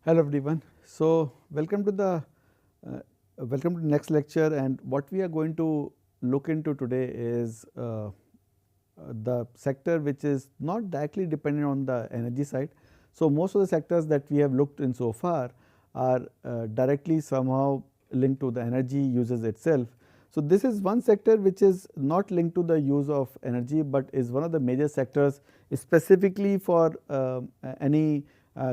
Hello everyone. So, welcome to the next lecture, and what we are going to look into today is the sector which is not directly dependent on the energy side. So, most of the sectors that we have looked in so far are directly somehow linked to the energy uses itself. So, this is one sector which is not linked to the use of energy, but is one of the major sectors specifically for any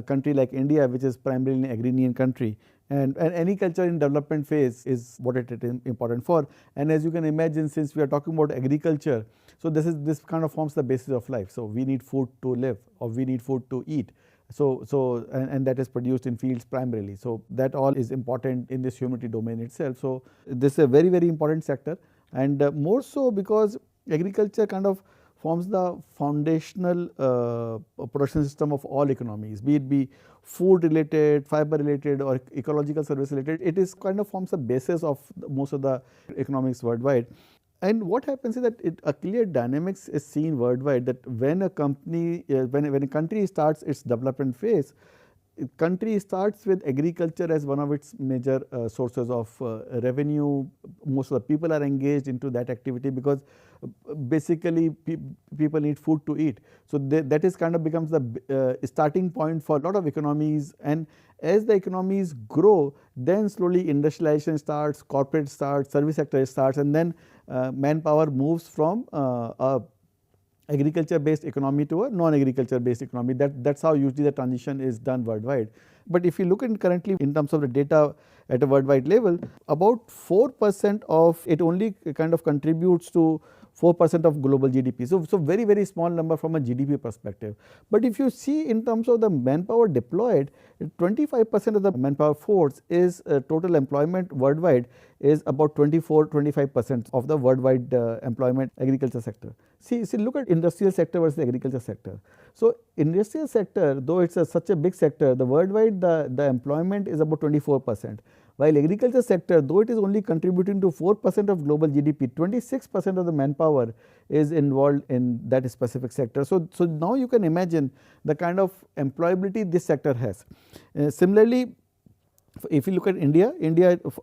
country like India, which is primarily an agrarian country, and any culture in development phase is what it is important for. And as you can imagine, since we are talking about agriculture, so this kind of forms the basis of life. So, we need food to live, or we need food to eat. And that is produced in fields primarily. So, that all is important in this humanity domain itself. So, this is a very important sector, and more so because agriculture kind of forms the foundational production system of all economies, be it food related, fiber related, or ecological service related. It is kind of forms the basis of most of the economics worldwide. And what happens is that a clear dynamics is seen worldwide, that when a company, when a country starts its development phase, country starts with agriculture as one of its major sources of revenue. Most of the people are engaged into that activity because basically people need food to eat. So, that is kind of becomes the starting point for a lot of economies, and as the economies grow, then slowly industrialization starts, corporate starts, service sector starts, and then manpower moves from a agriculture based economy to a non-agriculture based economy. That's how usually the transition is done worldwide. But if you look in currently in terms of the data at a worldwide level, about 4% of it only kind of contributes to 4% of global GDP. So, very small number from a GDP perspective. But if you see in terms of the manpower deployed, 25% of the manpower force is total employment worldwide is about 24-25% of the worldwide employment agriculture sector. See, look at industrial sector versus agriculture sector. So, industrial sector, though it is such a big sector, the worldwide the employment is about 24%. While agriculture sector, though it is only contributing to 4% of global GDP, 26% of the manpower is involved in that specific sector. So, now you can imagine the kind of employability this sector has. Similarly, if you look at India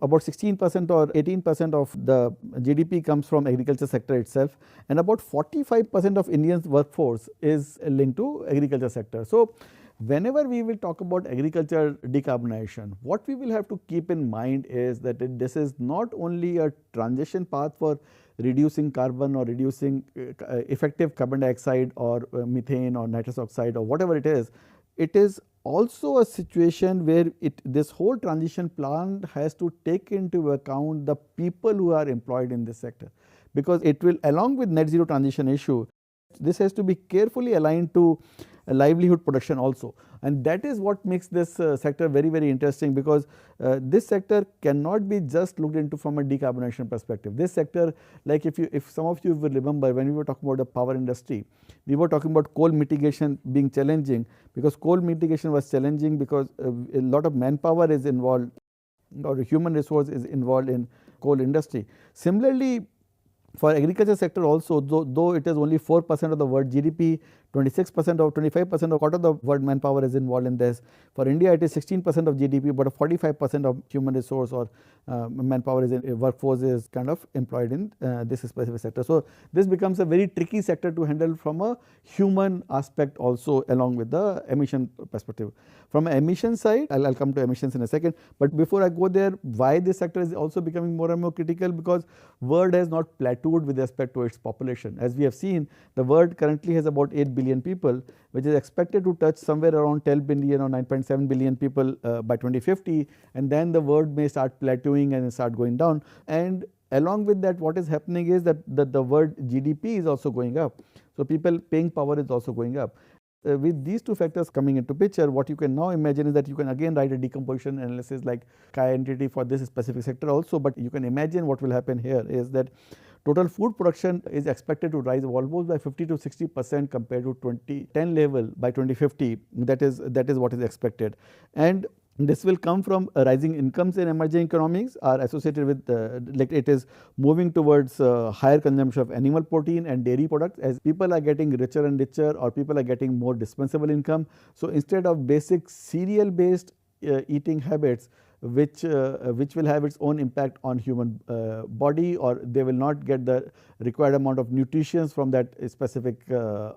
about 16% or 18% of the GDP comes from agriculture sector itself, and about 45% of Indians workforce is linked to agriculture sector. So, whenever we will talk about agriculture decarbonization, what we will have to keep in mind is that this is not only a transition path for reducing carbon or reducing effective carbon dioxide or methane or nitrous oxide or whatever it is also a situation where this whole transition plan has to take into account the people who are employed in this sector, because it will, along with net zero transition issue, this has to be carefully aligned to livelihood production also, and that is what makes this sector very interesting, because this sector cannot be just looked into from a decarbonization perspective. This sector, like if some of you will remember, when we were talking about the power industry, we were talking about coal mitigation being challenging, because coal mitigation was challenging because a lot of manpower is involved or human resource is involved in coal industry. Similarly, for agriculture sector also, though it is only 4% of the world GDP, 26% or 25% of quarter of the world manpower is involved in this. For India, it is 16% of GDP, but 45% of human resource or manpower is in workforce is kind of employed in this specific sector. So, this becomes a very tricky sector to handle from a human aspect also, along with the emission perspective. From an emission side, I'll come to emissions in a second, but before I go there, why this sector is also becoming more and more critical, because world has not plateaued with respect to its population. As we have seen, the world currently has about 8 billion people, which is expected to touch somewhere around 10 billion or 9.7 billion people by 2050, and then the world may start plateauing and start going down. And along with that, what is happening is that the world GDP is also going up. So, people paying power is also going up. With these two factors coming into picture, what you can now imagine is that you can again write a decomposition analysis like chi entity for this specific sector also, but you can imagine what will happen here is that total food production is expected to rise almost by 50 to 60% compared to 2010 level by 2050. That is what is expected, and this will come from rising incomes in emerging economies are associated with like it is moving towards higher consumption of animal protein and dairy products as people are getting richer and richer, or people are getting more dispensable income. So, instead of basic cereal based eating habits which will have its own impact on human body, or they will not get the required amount of nutrition from that specific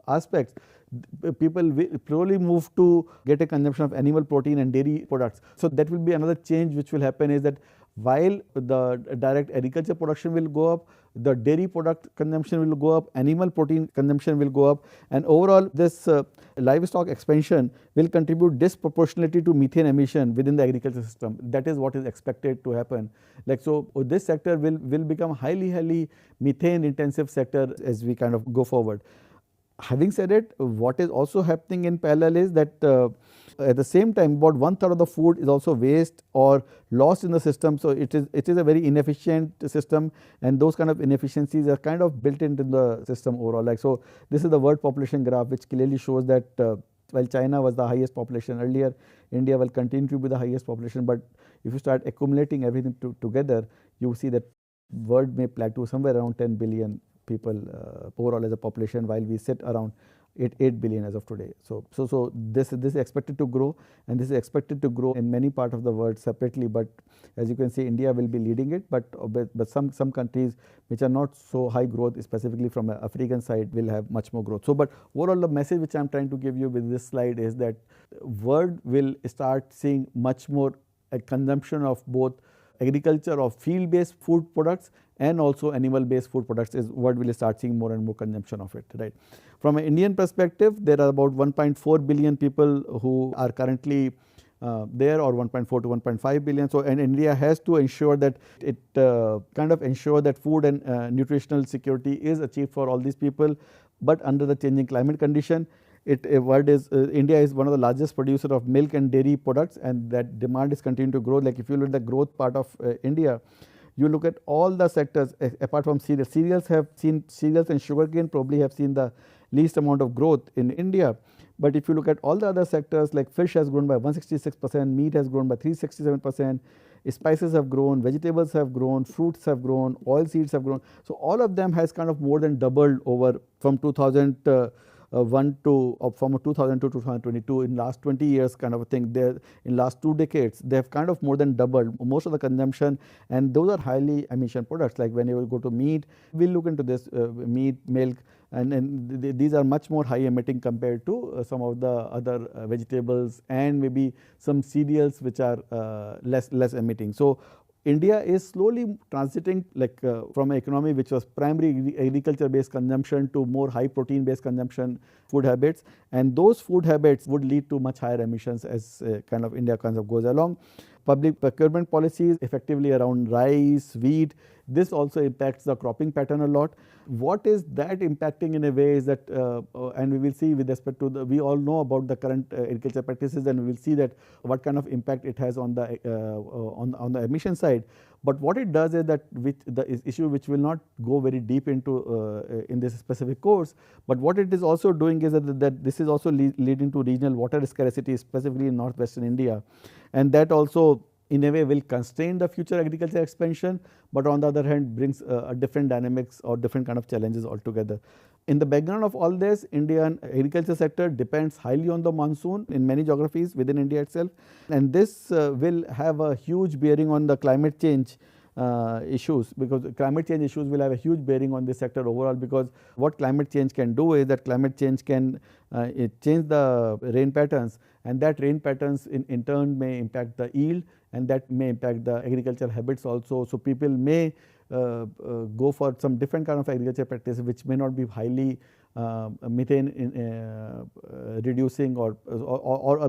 aspects. People will probably move to get a consumption of animal protein and dairy products. So that will be another change which will happen, is that while the direct agriculture production will go up, the dairy product consumption will go up, animal protein consumption will go up, and overall this livestock expansion will contribute disproportionately to methane emission within the agriculture system. That is what is expected to happen. Like, so this sector will become highly methane intensive sector as we kind of go forward. Having said it, what is also happening in parallel is that at the same time about 1/3 of the food is also waste or lost in the system. So it is a very inefficient system, and those kind of inefficiencies are kind of built into the system overall. Like, so this is the world population graph, which clearly shows that while China was the highest population earlier, India will continue to be the highest population, but if you start accumulating everything together, you see that world may plateau somewhere around 10 billion people overall as a population, while we sit around 8 billion as of today. So this is expected to grow, and this is expected to grow in many parts of the world separately, but as you can see, India will be leading it, but some countries which are not so high growth, specifically from the African side, will have much more growth. So but overall, the message which I am trying to give you with this slide is that world will start seeing much more a consumption of both agriculture of field based food products and also animal based food products is what we will start seeing more and more consumption of it, right. From an Indian perspective, there are about 1.4 billion people who are currently there, or 1.4 to 1.5 billion. So, and India has to ensure that it kind of ensure that food and nutritional security is achieved for all these people, but under the changing climate condition. India is one of the largest producer of milk and dairy products, and that demand is continuing to grow. Like, if you look at the growth part of India, you look at all the sectors apart from cereals. Cereals and sugarcane probably have seen the least amount of growth in India. But if you look at all the other sectors, like fish has grown by 166%, meat has grown by 367%, spices have grown, vegetables have grown, fruits have grown, oil seeds have grown. So all of them has kind of more than doubled over from 2001 to from 2000 to 2022. In last 20 years kind of a thing. There in last 2 decades, they have kind of more than doubled most of the consumption, and those are highly emission products. Like when you will go to meat, we'll look into this meat, milk, and these are much more high emitting compared to some of the other vegetables and maybe some cereals which are less emitting. So India is slowly transiting like from an economy which was primarily agriculture based consumption to more high protein based consumption food habits, and those food habits would lead to much higher emissions as kind of India kind of goes along. Public procurement policies effectively around rice, wheat, this also impacts the cropping pattern a lot. What is that impacting in a way is that and we will see with respect to we all know about the current agriculture practices, and we will see that what kind of impact it has on the emission side. But what it does is that the issue which will not go very deep into in this specific course, but what it is also doing is that this is also leading to regional water scarcity, specifically in northwestern India, and that also in a way will constrain the future agriculture expansion, but on the other hand brings a different dynamics or different kind of challenges altogether. In the background of all this, Indian agriculture sector depends highly on the monsoon in many geographies within India itself, and this will have a huge bearing on the climate change issues, because climate change issues will have a huge bearing on this sector overall, because what climate change can do is that climate change can change the rain patterns, and that rain patterns in turn may impact the yield, and that may impact the agricultural habits also. So people may go for some different kind of agriculture practice which may not be highly methane reducing, or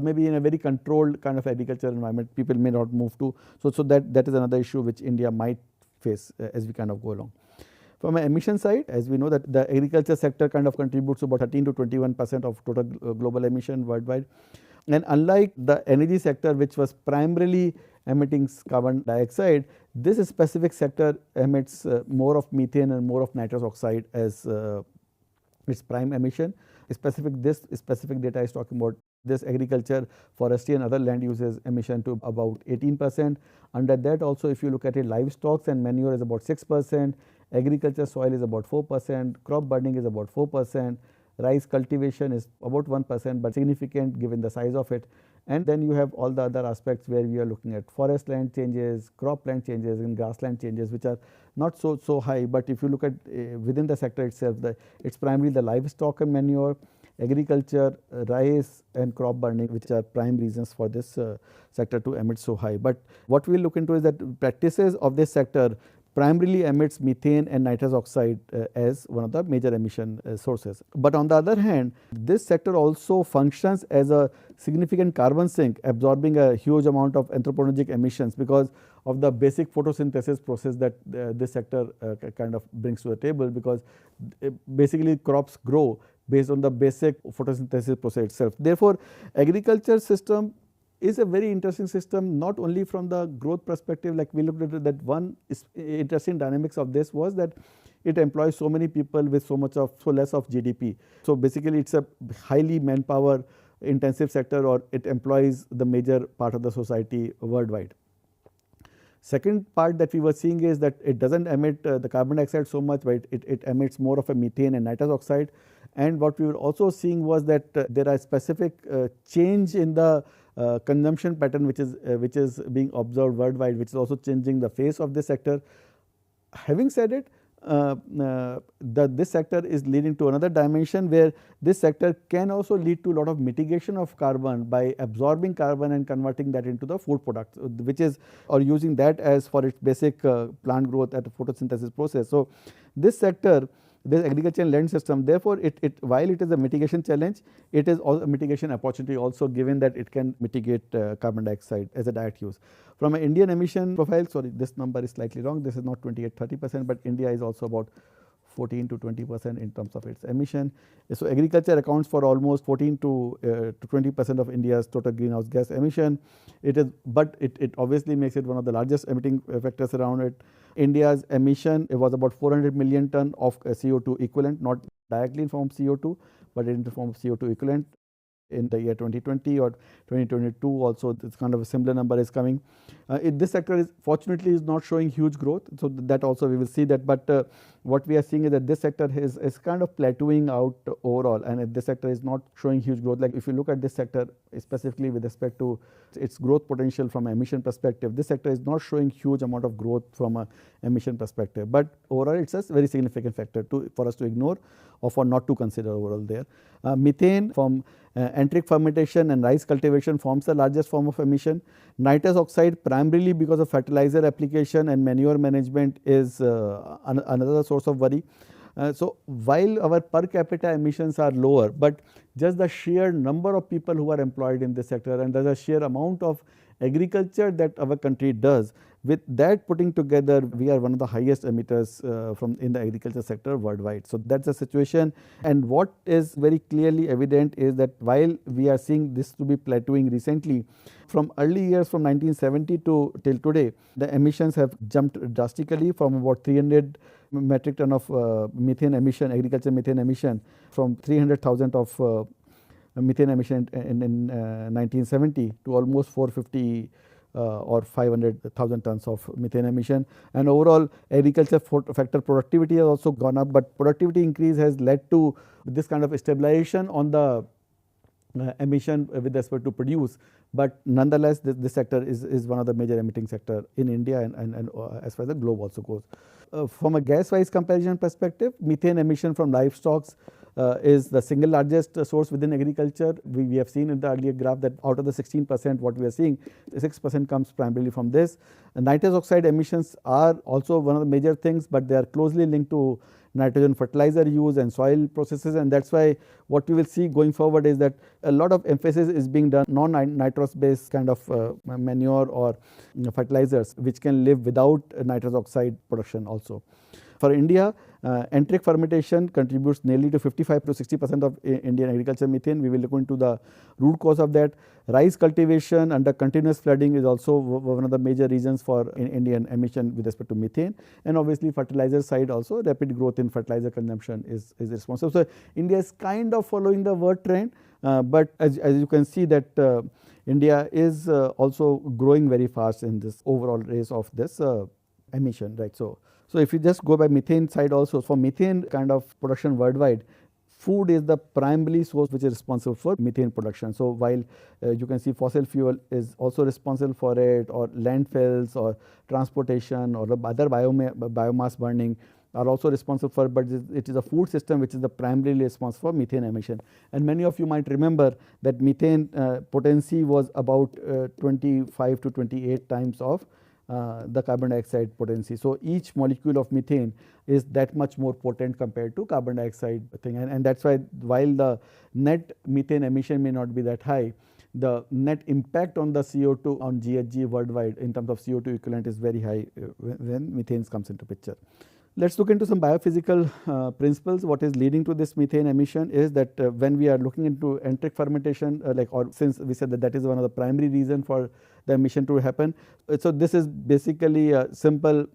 maybe in a very controlled kind of agricultural environment people may not move to. So that is another issue which India might face as we kind of go along. From an emission side, as we know that the agriculture sector kind of contributes about 13 to 21% of total global emission worldwide. And unlike the energy sector, which was primarily emitting carbon dioxide, this specific sector emits more of methane and more of nitrous oxide as its prime emission. This specific data is talking about this agriculture, forestry and other land uses emission to about 18%. Under that also, if you look at it, livestock and manure is about 6%, agriculture soil is about 4%, crop burning is about 4%, rice cultivation is about 1%, but significant given the size of it, And then you have all the other aspects where we are looking at forest land changes, cropland changes and grassland changes, which are not so high. But if you look at within the sector itself, it's primarily the livestock and manure, agriculture, rice and crop burning, which are prime reasons for this sector to emit so high. But what we will look into is that practices of this sector primarily emits methane and nitrous oxide as one of the major emission sources. But on the other hand, this sector also functions as a significant carbon sink, absorbing a huge amount of anthropogenic emissions because of the basic photosynthesis process that this sector kind of brings to the table, because basically crops grow based on the basic photosynthesis process itself. Therefore, agriculture system is a very interesting system, not only from the growth perspective. Like we looked at that, one interesting dynamics of this was that it employs so many people with so less of GDP. So basically it's a highly manpower intensive sector, or it employs the major part of the society worldwide. Second part that we were seeing is that it does not emit the carbon dioxide so much, but it emits more of a methane and nitrous oxide. And what we were also seeing was that there are specific change in the consumption pattern which is being observed worldwide, which is also changing the face of this sector. Having said it, this sector is leading to another dimension where this sector can also lead to a lot of mitigation of carbon by absorbing carbon and converting that into the food products, which is, or using that as for its basic plant growth at the photosynthesis process. So this sector, this agriculture and land system, therefore while it is a mitigation challenge, it is also a mitigation opportunity also, given that it can mitigate carbon dioxide as a direct use. From an Indian emission profile, sorry, this number is slightly wrong, this is not 28-30%, but India is also about 14 to 20% in terms of its emission. So agriculture accounts for almost 14 to 20% of India's total greenhouse gas emission. But it obviously makes it one of the largest emitting factors around it. India's emission, it was about 400 million ton of CO2 equivalent, not directly in form of CO2, but in the form of CO2 equivalent. In the year 2020 or 2022 also, this kind of a similar number is coming. This sector is fortunately is not showing huge growth, so that also we will see that. But what we are seeing is that this sector is kind of plateauing out overall, and this sector is not showing huge growth. Like if you look at this sector specifically with respect to its growth potential from an emission perspective, this sector is not showing huge amount of growth from an emission perspective. But overall, it's a very significant factor for us to ignore or for not to consider overall there. Methane from enteric fermentation and rice cultivation forms the largest form of emission. Nitrous oxide, primarily because of fertilizer application and manure management, is another source of worry. So while our per capita emissions are lower, but just the sheer number of people who are employed in this sector and the sheer amount of agriculture that our country does, with that putting together, we are one of the highest emitters in the agriculture sector worldwide. So that's the situation. And what is very clearly evident is that while we are seeing this to be plateauing recently, from early years from 1970 till today, the emissions have jumped drastically from about 300 metric ton of methane emission, agriculture methane emission, from 300,000 of methane emission in 1970 to almost 450 or 500,000 tons of methane emission. And overall agriculture factor productivity has also gone up, but productivity increase has led to this kind of stabilization on the emission with respect to produce. But nonetheless, this sector is one of the major emitting sector in India and as far as the globe also goes. From a gas wise comparison perspective, methane emission from livestock is the single largest source within agriculture. We have seen in the earlier graph that out of the 16% what we are seeing, 6% comes primarily from this. Nitrous oxide emissions are also one of the major things, but they are closely linked to nitrogen fertilizer use and soil processes, and that's why what we will see going forward is that a lot of emphasis is being done non-nitrous based kind of manure or fertilizers which can live without nitrous oxide production also. For India, enteric fermentation contributes nearly to 55 to 60% of Indian agriculture methane. We will look into the root cause of that. Rice cultivation under continuous flooding is also one of the major reasons for Indian emission with respect to methane. And obviously fertilizer side also, rapid growth in fertilizer consumption is responsible. So India is kind of following the world trend, but as you can see that India is also growing very fast in this overall race of this emission, right. So if you just go by methane side also, for methane kind of production worldwide, food is the primary source which is responsible for methane production. So while you can see fossil fuel is also responsible for it, or landfills or transportation or the other biomass burning are also responsible for, but it is a food system which is the primarily responsible for methane emission. And many of you might remember that methane potency was about 25 to 28 times of the carbon dioxide potency. So each molecule of methane is that much more potent compared to carbon dioxide thing, and that is why while the net methane emission may not be that high, the net impact on the CO2 on GHG worldwide in terms of CO2 equivalent is very high when methane comes into picture. Let us look into some biophysical principles. What is leading to this methane emission is that when we are looking into enteric fermentation, or since we said that that is one of the primary reason for the emission to happen. So this is basically a simple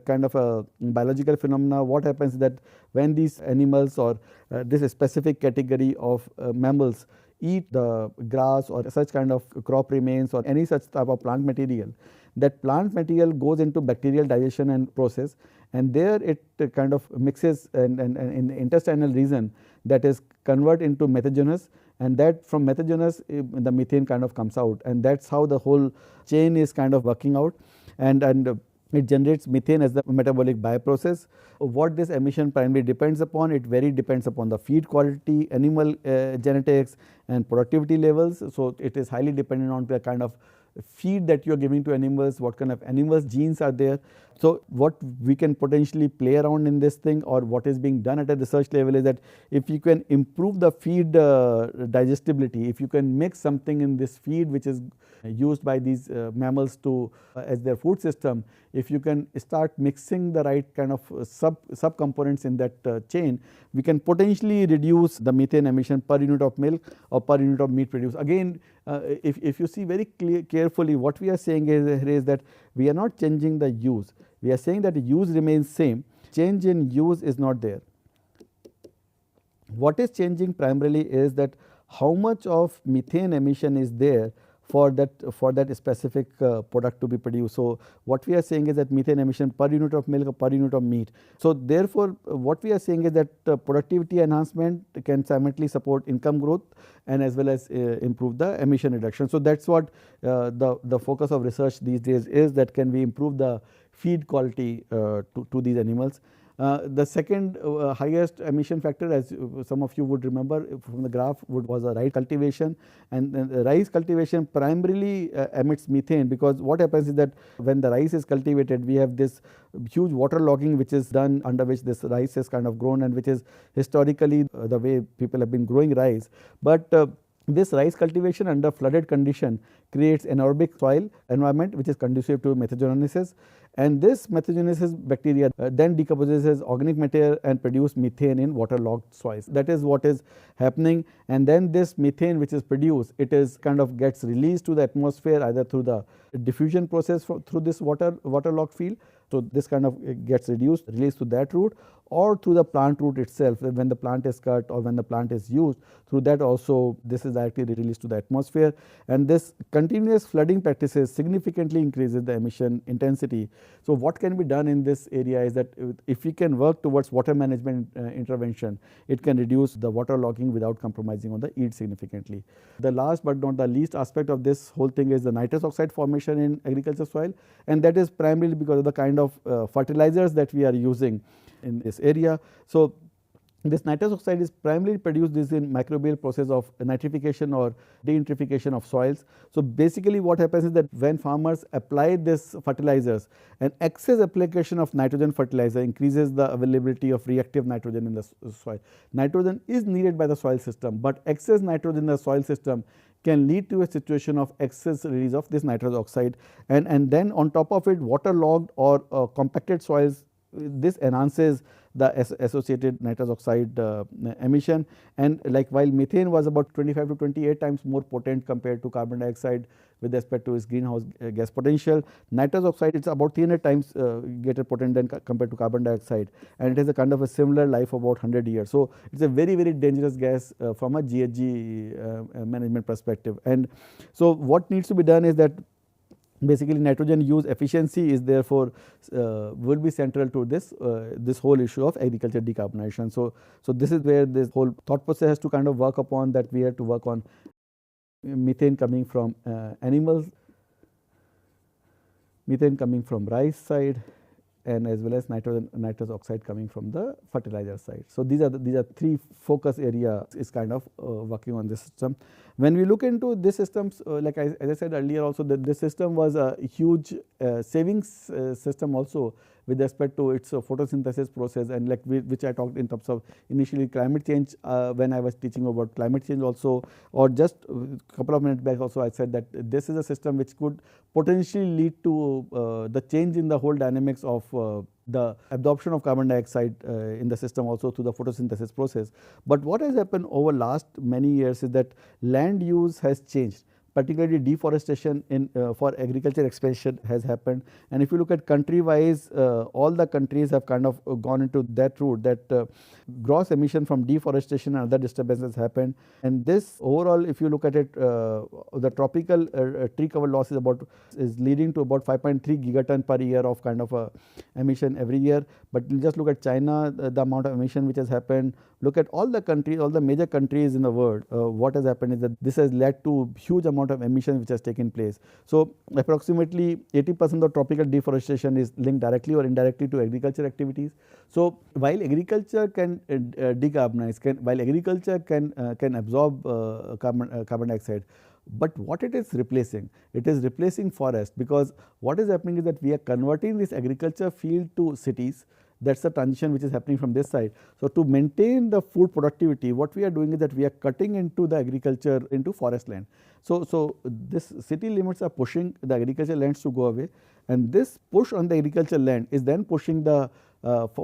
kind of a biological phenomena. What happens is that when these animals or this specific category of mammals eat the grass or such kind of crop remains or any such type of plant material, that plant material goes into bacterial digestion and process, and there it kind of mixes and in the intestinal region that is convert into methanogenous, and that from methanogenous the methane kind of comes out, and that is how the whole chain is kind of working out, and it generates methane as the metabolic bioprocess. What this emission primarily depends upon, it very depends upon the feed quality, animal genetics and productivity levels. So it is highly dependent on the kind of feed that you are giving to animals, what kind of animals genes are there. So what we can potentially play around in this thing, or what is being done at a research level, is that if you can improve the feed digestibility, if you can mix something in this feed which is used by these mammals to as their food system, if you can start mixing the right kind of sub components in that chain, we can potentially reduce the methane emission per unit of milk or per unit of meat produced. Again, if you see very carefully, what we are saying is that we are not changing the use, we are saying that the use remains same, change in use is not there. What is changing primarily is that how much of methane emission is there for that specific product to be produced. So what we are saying is that methane emission per unit of milk or per unit of meat. So therefore what we are saying is that productivity enhancement can simultaneously support income growth and as well as improve the emission reduction. So that is what the focus of research these days is, that can we improve the feed quality to these animals. The second highest emission factor, as some of you would remember from the graph, was the rice cultivation, and rice cultivation primarily emits methane, because what happens is that when the rice is cultivated, we have this huge water logging which is done, under which this rice is kind of grown, and which is historically the way people have been growing rice. But this rice cultivation under flooded condition creates anaerobic soil environment which is conducive to methanogenesis, and this methanogenesis bacteria then decomposes as organic matter and produce methane in waterlogged soils. That is what is happening, and then this methane which is produced, it is kind of gets released to the atmosphere either through the diffusion process through this waterlogged field. So this kind of gets released to that route, or through the plant root itself, when the plant is cut or when the plant is used, through that also this is directly released to the atmosphere. And this continuous flooding practices significantly increases the emission intensity. So what can be done in this area is that if we can work towards water management intervention, it can reduce the water logging without compromising on the yield significantly. The last but not the least aspect of this whole thing is the nitrous oxide formation in agriculture soil, and that is primarily because of the kind of fertilizers that we are using in this area. So this nitrous oxide is primarily produced in microbial process of nitrification or denitrification of soils. So basically what happens is that when farmers apply this fertilizers, an excess application of nitrogen fertilizer increases the availability of reactive nitrogen in the soil. Nitrogen is needed by the soil system, but excess nitrogen in the soil system can lead to a situation of excess release of this nitrous oxide, and then on top of it, waterlogged or compacted soils, this enhances the associated nitrous oxide emission. And like while methane was about 25 to 28 times more potent compared to carbon dioxide with respect to its greenhouse gas potential, nitrous oxide is about 300 times greater potent than compared to carbon dioxide, and it has a kind of a similar life of about 100 years. So it is a very dangerous gas from a GHG management perspective. And so what needs to be done is that basically nitrogen use efficiency is therefore will be central to this this whole issue of agriculture decarbonization. So this is where this whole thought process has to kind of work upon, that we have to work on methane coming from animals, methane coming from rice side, and as well as nitrous oxide coming from the fertilizer side. So these are three focus area is kind of working on this system. When we look into this systems, like as I said earlier also, that this system was a huge savings system also with respect to its photosynthesis process, and like which I talked in terms of initially climate change when I was teaching about climate change also, or just a couple of minutes back also I said that this is a system which could potentially lead to the change in the whole dynamics of the absorption of carbon dioxide in the system also through the photosynthesis process. But what has happened over last many years is that land use has changed, particularly deforestation in for agriculture expansion has happened. And if you look at country wise, all the countries have kind of gone into that route, that gross emission from deforestation and other disturbances happened. And this overall, if you look at it, the tropical tree cover loss is leading to about 5.3 gigaton per year of kind of emission every year. But just look at China, the amount of emission which has happened. Look at all the countries, all the major countries in the world. What has happened is that this has led to huge amount of emissions which has taken place. So approximately 80% of tropical deforestation is linked directly or indirectly to agriculture activities. So while agriculture can decarbonize, while agriculture can absorb carbon dioxide, but what it is replacing? It is replacing forest, because what is happening is that we are converting this agriculture field to cities. That is the transition which is happening from this side. So to maintain the food productivity, what we are doing is that we are cutting into the agriculture into forest land. So this city limits are pushing the agriculture lands to go away, and this push on the agriculture land is then pushing the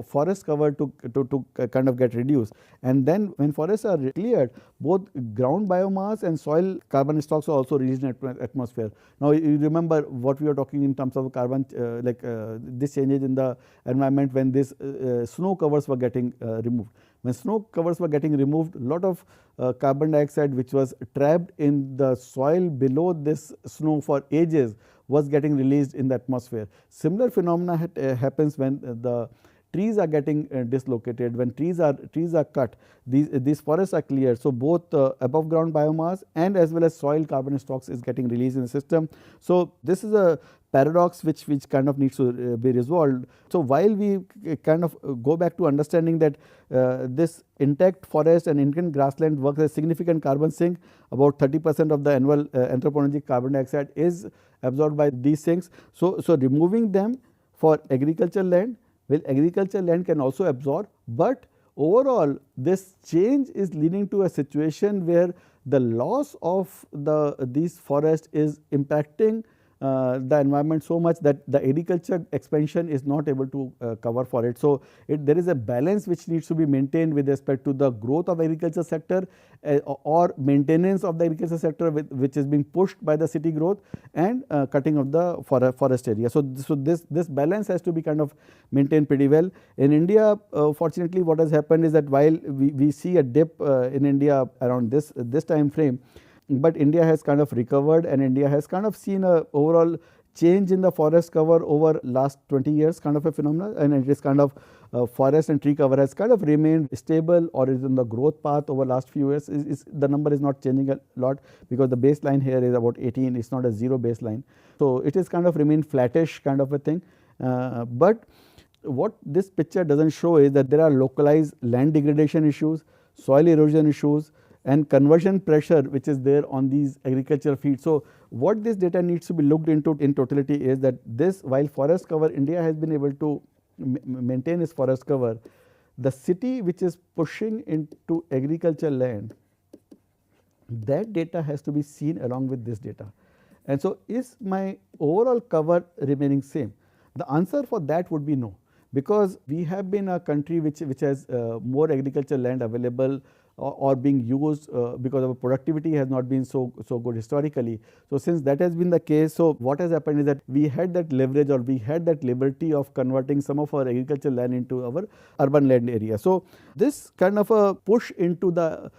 forest cover to kind of get reduced. And then when forests are cleared, both ground biomass and soil carbon stocks are also released in atmosphere. Now you remember what we were talking in terms of carbon, this changes in the environment when this snow covers were getting removed. When snow covers were getting removed, a lot of carbon dioxide which was trapped in the soil below this snow for ages was getting released in the atmosphere. Similar phenomena happens when the trees are getting dislocated, when trees are cut, these forests are cleared. So both above ground biomass and as well as soil carbon stocks is getting released in the system. So this is a paradox which kind of needs to be resolved. So while we kind of go back to understanding that this intact forest and intact grassland works as significant carbon sink, about 30% of the annual anthropogenic carbon dioxide is absorbed by these sinks. So removing them for agriculture land, well, agriculture land can also absorb, but overall this change is leading to a situation where the loss of these forests is impacting the environment so much that the agriculture expansion is not able to cover for it. So there is a balance which needs to be maintained with respect to the growth of agriculture sector or maintenance of the agriculture sector which is being pushed by the city growth and cutting of the forest area. So this balance has to be kind of maintained pretty well. In India, fortunately what has happened is that while we see a dip in India around this time frame, but India has kind of recovered, and India has kind of seen a overall change in the forest cover over last 20 years kind of a phenomena, and it is kind of forest and tree cover has kind of remained stable or is in the growth path over last few years. The number is not changing a lot because the baseline here is about 18, it is not a zero baseline. So it is kind of remained flattish kind of a thing, but what this picture does not show is that there are localized land degradation issues, soil erosion issues, and conversion pressure which is there on these agricultural fields. So what this data needs to be looked into in totality is that this, while forest cover, India has been able to maintain its forest cover, the city which is pushing into agricultural land, that data has to be seen along with this data. And so is my overall cover remaining same? The answer for that would be no, because we have been a country which has more agricultural land available or being used because our productivity has not been so good historically. So since that has been the case, so what has happened is that we had that leverage or we had that liberty of converting some of our agricultural land into our urban land area. So this kind of a push into the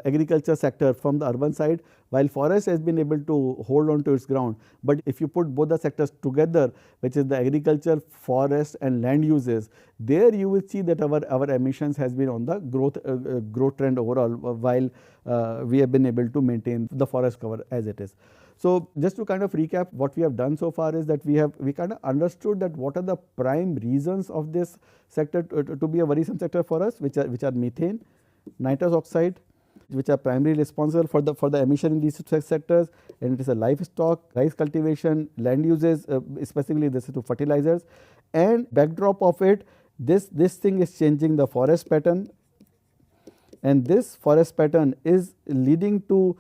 agriculture sector from the urban side while forest has been able to hold on to its ground. But if you put both the sectors together, which is the agriculture, forest and land uses, there you will see that our emissions has been on the growth trend overall, while we have been able to maintain the forest cover as it is. So, just to kind of recap, what we have done so far is that we kind of understood that what are the prime reasons of this sector to be a worrisome sector for us, which are methane, nitrous oxide, which are primarily responsible for the emission in these sectors, and it is a livestock, rice cultivation, land uses, specifically this is to fertilizers, and backdrop of it, this thing is changing the forest pattern, and this forest pattern is leading to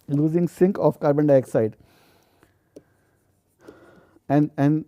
losing sink of carbon dioxide, and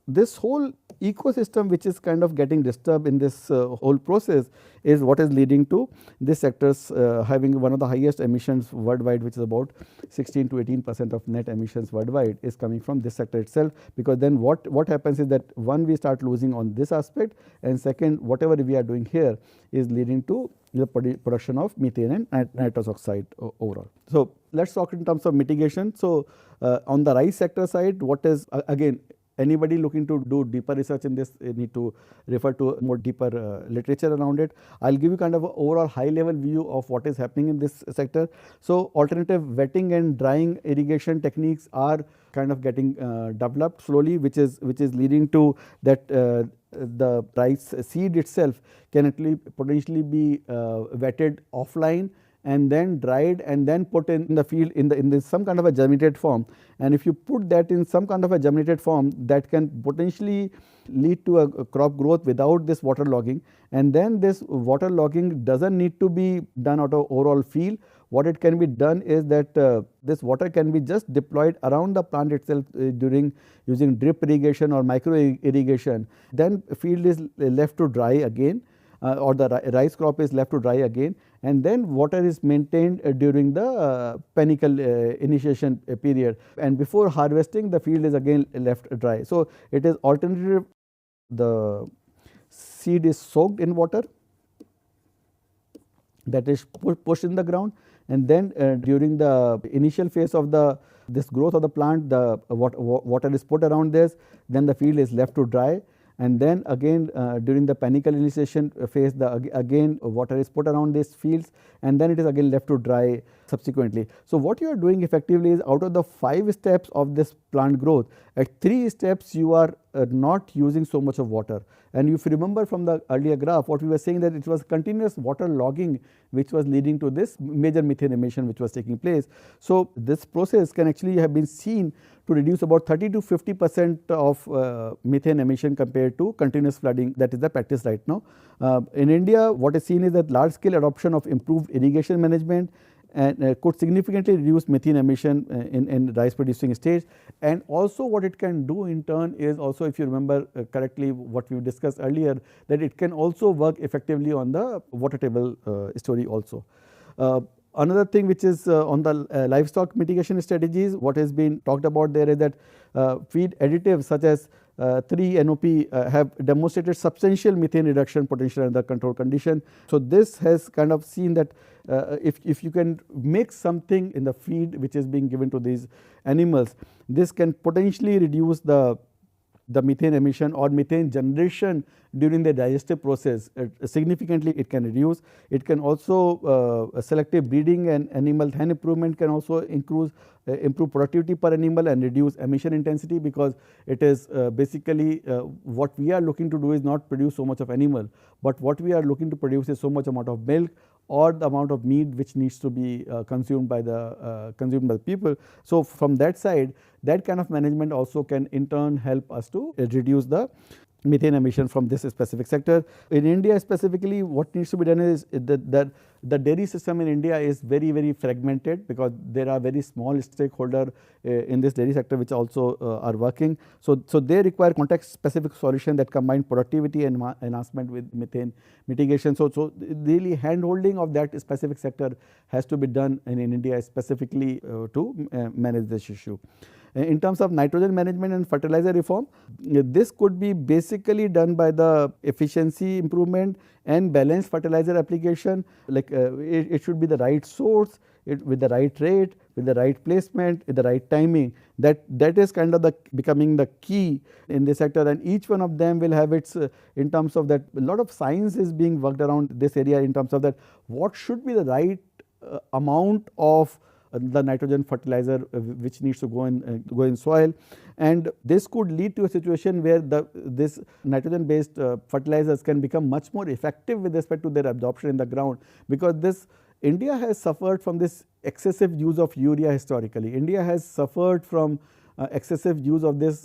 this whole ecosystem which is kind of getting disturbed in this whole process is what is leading to this sectors having one of the highest emissions worldwide, which is about 16 to 18% of net emissions worldwide is coming from this sector itself. Because then what happens is that one, we start losing on this aspect, and second, whatever we are doing here is leading to the production of methane and nitrous oxide overall. So, let us talk in terms of mitigation. So, on the rice sector side, what is again, anybody looking to do deeper research in this need to refer to more deeper literature around it. I will give you kind of an overall high level view of what is happening in this sector. So, alternative wetting and drying irrigation techniques are kind of getting developed slowly, which is leading to that the rice seed itself can actually potentially be wetted offline and then dried and then put in the field in some kind of a germinated form. And if you put that in some kind of a germinated form, that can potentially lead to a crop growth without this water logging. And then this water logging doesn't need to be done out of overall field. What it can be done is that this water can be just deployed around the plant itself during using drip irrigation or micro irrigation. Then field is left to dry again, or the rice crop is left to dry again, and then water is maintained during the panicle initiation period, and before harvesting the field is again left dry. So, it is alternative, the seed is soaked in water, that is pushed in the ground, and then during the initial phase of this growth of the plant, the water is put around this, then the field is left to dry, and then again during the panicle initiation phase, again water is put around these fields, and then it is again left to dry subsequently. So, what you are doing effectively is, out of the 5 steps of this plant growth, at 3 steps you are not using so much of water. And if you remember from the earlier graph, what we were saying, that it was continuous water logging which was leading to this major methane emission which was taking place. So, this process can actually have been seen to reduce about 30 to 50% of methane emission compared to continuous flooding, that is the practice right now. In India, what is seen is that large scale adoption of improved irrigation management and could significantly reduce methane emission in rice producing stage. And also what it can do in turn is also, if you remember correctly what we discussed earlier, that it can also work effectively on the water table story also. Another thing which is on the livestock mitigation strategies, what has been talked about there is that feed additives such as 3-NOP have demonstrated substantial methane reduction potential under control condition. So, this has kind of seen that if you can make something in the feed which is being given to these animals, this can potentially reduce the methane emission or methane generation during the digestive process. Significantly it can reduce. It can also selective breeding and animal hen improvement can also improve productivity per animal and reduce emission intensity, because it is basically what we are looking to do is not produce so much of animal, but what we are looking to produce is so much amount of milk or the amount of meat which needs to be consumed by the people. So, from that side, that kind of management also can in turn help us to reduce the methane emission from this specific sector. In India specifically, what needs to be done is that the dairy system in India is very fragmented, because there are very small stakeholder in this dairy sector which also are working. So, they require context specific solution that combine productivity and enhancement with methane mitigation. So, really hand holding of that specific sector has to be done in India specifically to manage this issue. In terms of nitrogen management and fertilizer reform, this could be basically done by the efficiency improvement and balanced fertilizer application. Like it should be the right source, it with the right rate, with the right placement, with the right timing. That is kind of the becoming the key in this sector, and each one of them will have its in terms of that a lot of science is being worked around this area in terms of that what should be the right amount of the nitrogen fertilizer which needs to go in soil, and this could lead to a situation where this nitrogen based fertilizers can become much more effective with respect to their absorption in the ground, because this India has suffered from this excessive use of urea historically. India has suffered from excessive use of this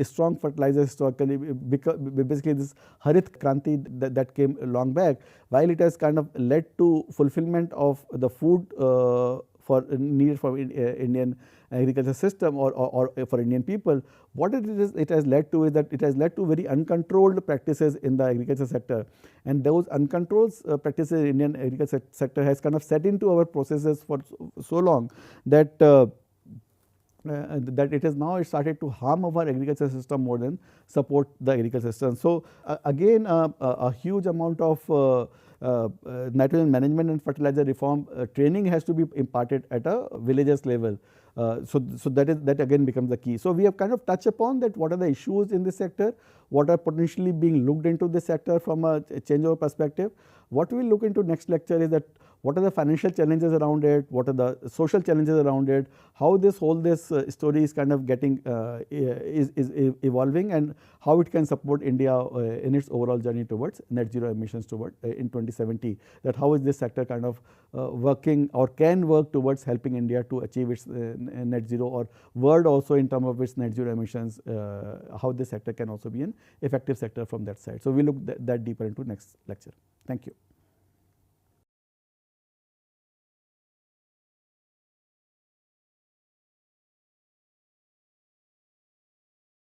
strong fertilizer historically, because basically this Harit Kranti that came long back, while it has kind of led to fulfillment of the food for needed for Indian agriculture system or for Indian people, what it has led to is that it has led to very uncontrolled practices in the agriculture sector, and those uncontrolled practices in Indian agriculture sector has kind of set into our processes for so long that that it has now started to harm our agriculture system more than support the agriculture system. So, again a huge amount of nitrogen management and fertilizer reform training has to be imparted at a villages level. So that again becomes the key. So, we have kind of touched upon that what are the issues in this sector, what are potentially being looked into this sector from a changeover perspective. What we will look into next lecture is that what are the financial challenges around it, what are the social challenges around it, how this story is kind of getting is evolving, and how it can support India in its overall journey towards net zero emissions toward in 2070. That how is this sector kind of working or can work towards helping India to achieve its net zero, or world also in terms of its net zero emissions, how this sector can also be an effective sector from that side. So, we look that deeper into next lecture. Thank you.